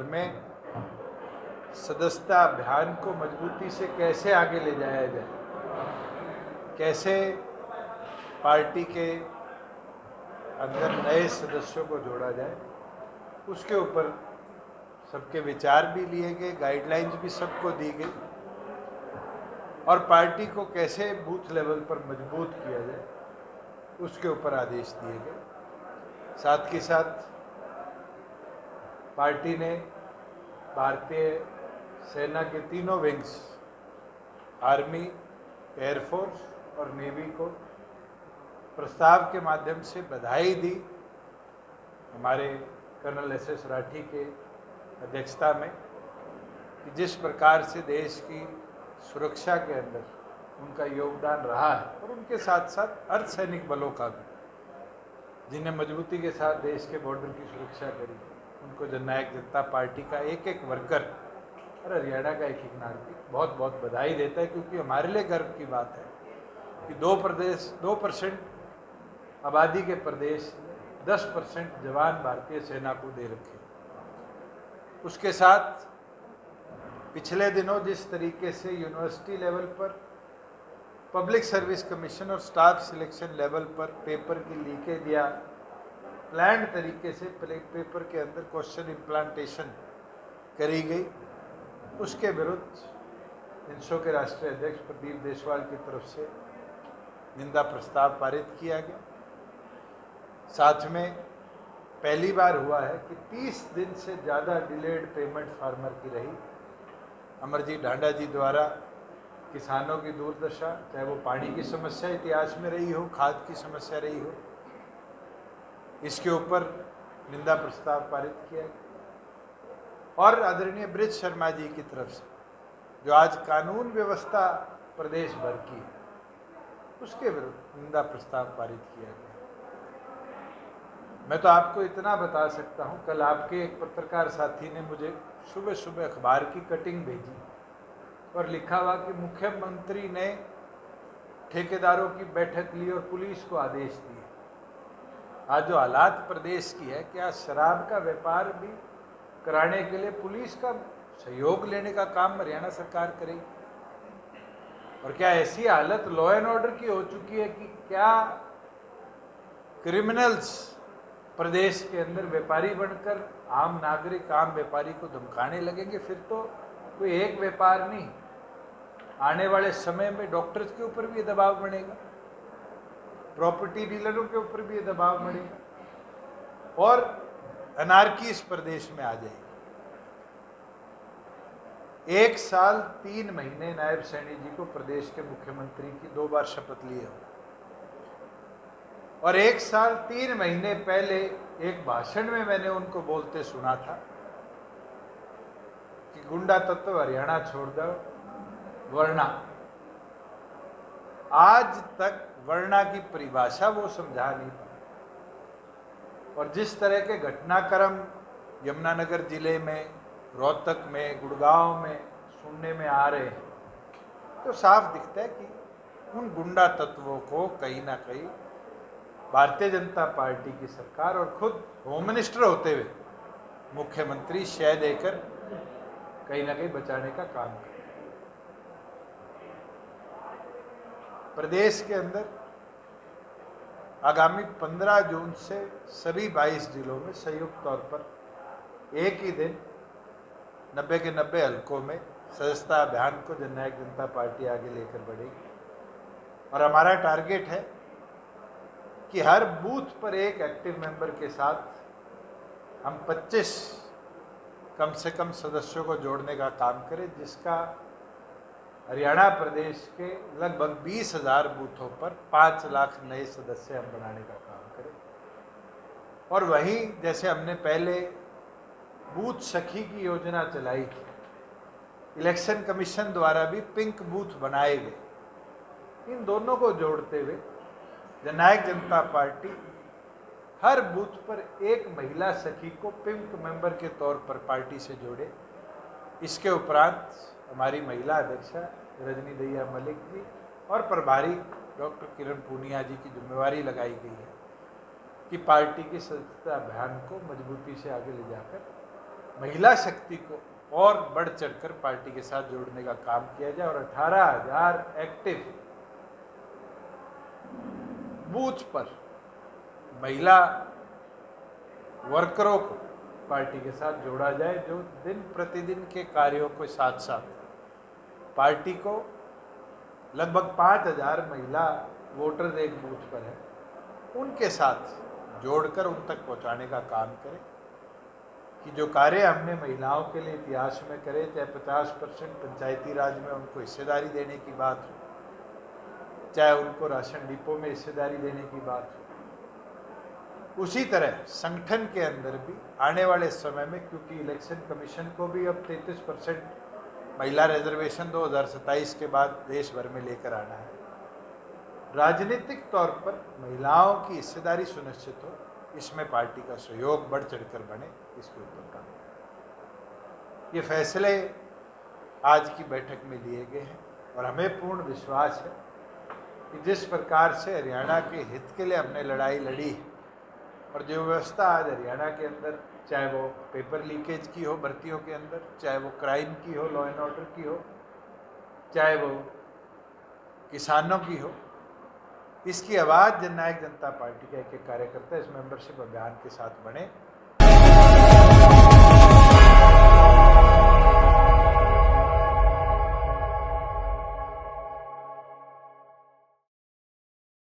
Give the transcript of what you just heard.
में सदस्यता अभियान को मजबूती से कैसे आगे ले जाया जाए, कैसे पार्टी के अंदर नए सदस्यों को जोड़ा जाए, उसके ऊपर सबके विचार भी लिए गए, गाइडलाइंस भी सबको दी गई और पार्टी को कैसे बूथ लेवल पर मजबूत किया जाए उसके ऊपर आदेश दिए गए। साथ ही साथ पार्टी ने भारतीय सेना के तीनों विंग्स, आर्मी, एयरफोर्स और नेवी को प्रस्ताव के माध्यम से बधाई दी। हमारे कर्नल एस राठी के अध्यक्षता में कि जिस प्रकार से देश की सुरक्षा के अंदर उनका योगदान रहा है और उनके साथ साथ अर्धसैनिक बलों का भी, जिन्हें मजबूती के साथ देश के बॉर्डर की सुरक्षा करी, उनको जननायक जनता पार्टी का एक एक वर्कर और हरियाणा का एक एक नागरिक बहुत बहुत बधाई देता है, क्योंकि हमारे लिए गर्व की बात है कि 2% आबादी के प्रदेश 10% जवान भारतीय सेना को दे रखे। उसके साथ पिछले दिनों जिस तरीके से यूनिवर्सिटी लेवल पर, पब्लिक सर्विस कमीशन और स्टाफ सिलेक्शन लेवल पर पेपर की लीकेज या प्लान तरीके से पेपर के अंदर क्वेश्चन इम्प्लांटेशन करी गई, उसके विरुद्ध इंसो के राष्ट्रीय अध्यक्ष प्रदीप देशवाल की तरफ से निंदा प्रस्ताव पारित किया गया। साथ में पहली बार हुआ है कि 30 दिन से ज़्यादा डिलेड पेमेंट फार्मर की रही। अमरजीत ढांडा जी द्वारा किसानों की दुर्दशा, चाहे वो पानी की समस्या इतिहास में रही हो, खाद की समस्या रही हो, इसके ऊपर निंदा प्रस्ताव पारित किया गया। और आदरणीय ब्रिज शर्मा जी की तरफ से जो आज कानून व्यवस्था प्रदेश भर की है, उसके विरुद्ध निंदा प्रस्ताव पारित किया गया। मैं तो आपको इतना बता सकता हूं, कल आपके एक पत्रकार साथी ने मुझे सुबह सुबह अखबार की कटिंग भेजी और लिखा हुआ कि मुख्यमंत्री ने ठेकेदारों की बैठक ली और पुलिस को आदेश दिए। आज जो हालात प्रदेश की है, क्या शराब का व्यापार भी कराने के लिए पुलिस का सहयोग लेने का काम हरियाणा सरकार करेगी? और क्या ऐसी हालत लॉ एंड ऑर्डर की हो चुकी है कि क्या क्रिमिनल्स प्रदेश के अंदर व्यापारी बनकर आम नागरिक, आम व्यापारी को धमकाने लगेंगे? फिर तो कोई एक व्यापार नहीं, आने वाले समय में डॉक्टर्स के ऊपर भी दबाव बढ़ेगा, प्रॉपर्टी डीलरों के ऊपर भी दबाव बढ़ेगा और अनार्की इस प्रदेश में आ जाएगी। 1 साल 3 महीने नायब सैनी जी को प्रदेश के मुख्यमंत्री की 2 बार शपथ लिए हो और 1 साल 3 महीने पहले एक भाषण में मैंने उनको बोलते सुना था कि गुंडा तत्व हरियाणा छोड़ दो, वरना। आज तक वर्णा की परिभाषा वो समझा नहीं पाए और जिस तरह के घटनाक्रम यमुनानगर जिले में, रोहतक में, गुड़गांव में सुनने में आ रहे हैं, तो साफ दिखता है कि उन गुंडा तत्वों को कहीं ना कहीं भारतीय जनता पार्टी की सरकार और खुद होम मिनिस्टर होते हुए मुख्यमंत्री शय देकर कहीं ना कहीं बचाने का काम कर। प्रदेश के अंदर आगामी 15 जून से सभी 22 जिलों में संयुक्त तौर पर एक ही दिन 90 के 90 हलकों में सदस्यता अभियान को जननायक जनता पार्टी आगे लेकर बढ़ेगी और हमारा टारगेट है कि हर बूथ पर एक एक्टिव मेंबर के साथ हम 25 कम से कम सदस्यों को जोड़ने का काम करें, जिसका हरियाणा प्रदेश के लगभग 20,000 बूथों पर 5 लाख नए सदस्य हम बनाने का काम करें। और वहीं जैसे हमने पहले बूथ सखी की योजना चलाई थी, इलेक्शन कमीशन द्वारा भी पिंक बूथ बनाए गए। इन दोनों को जोड़ते हुए जननायक जनता पार्टी हर बूथ पर एक महिला सखी को पिंक मेंबर के तौर पर पार्टी से जोड़े। इसके उपरांत हमारी महिला अध्यक्षा रजनी दहिया मलिक जी और प्रभारी डॉक्टर किरण पूनिया जी की जिम्मेवारी लगाई गई है कि पार्टी की सदस्यता अभियान को मजबूती से आगे ले जाकर महिला शक्ति को और बढ़ चढ़कर पार्टी के साथ जोड़ने का काम किया जाए और 18,000 एक्टिव बूथ पर महिला वर्करों को पार्टी के साथ जोड़ा जाए, जो दिन प्रतिदिन के कार्यों के साथ साथ पार्टी को लगभग 5,000 महिला वोटर्स एक बूथ पर है, उनके साथ जोड़कर उन तक पहुंचाने का काम करें कि जो कार्य हमने महिलाओं के लिए इतिहास में करे, चाहे 50% पंचायती राज में उनको हिस्सेदारी देने की बात हो, चाहे उनको राशन डिपो में हिस्सेदारी देने की बात हो, उसी तरह संगठन के अंदर भी आने वाले समय में, क्योंकि इलेक्शन कमीशन को भी अब 33% महिला रिजर्वेशन 2027 के बाद देश भर में लेकर आना है, राजनीतिक तौर पर महिलाओं की हिस्सेदारी सुनिश्चित हो, इसमें पार्टी का सहयोग बढ़ चढ़कर बने, इसके ऊपर काम करें। ये फैसले आज की बैठक में लिए गए हैं और हमें पूर्ण विश्वास है कि जिस प्रकार से हरियाणा के हित के लिए हमने लड़ाई लड़ी है और जो व्यवस्था आज हरियाणा के अंदर, चाहे वो पेपर लीकेज की हो भर्तियों के अंदर, चाहे वो क्राइम की हो, लॉ एंड ऑर्डर की हो, चाहे वो किसानों की हो, इसकी आवाज़ जननायक जनता पार्टी का एक एक कार्यकर्ता इस मेंबरशिप अभियान के साथ बने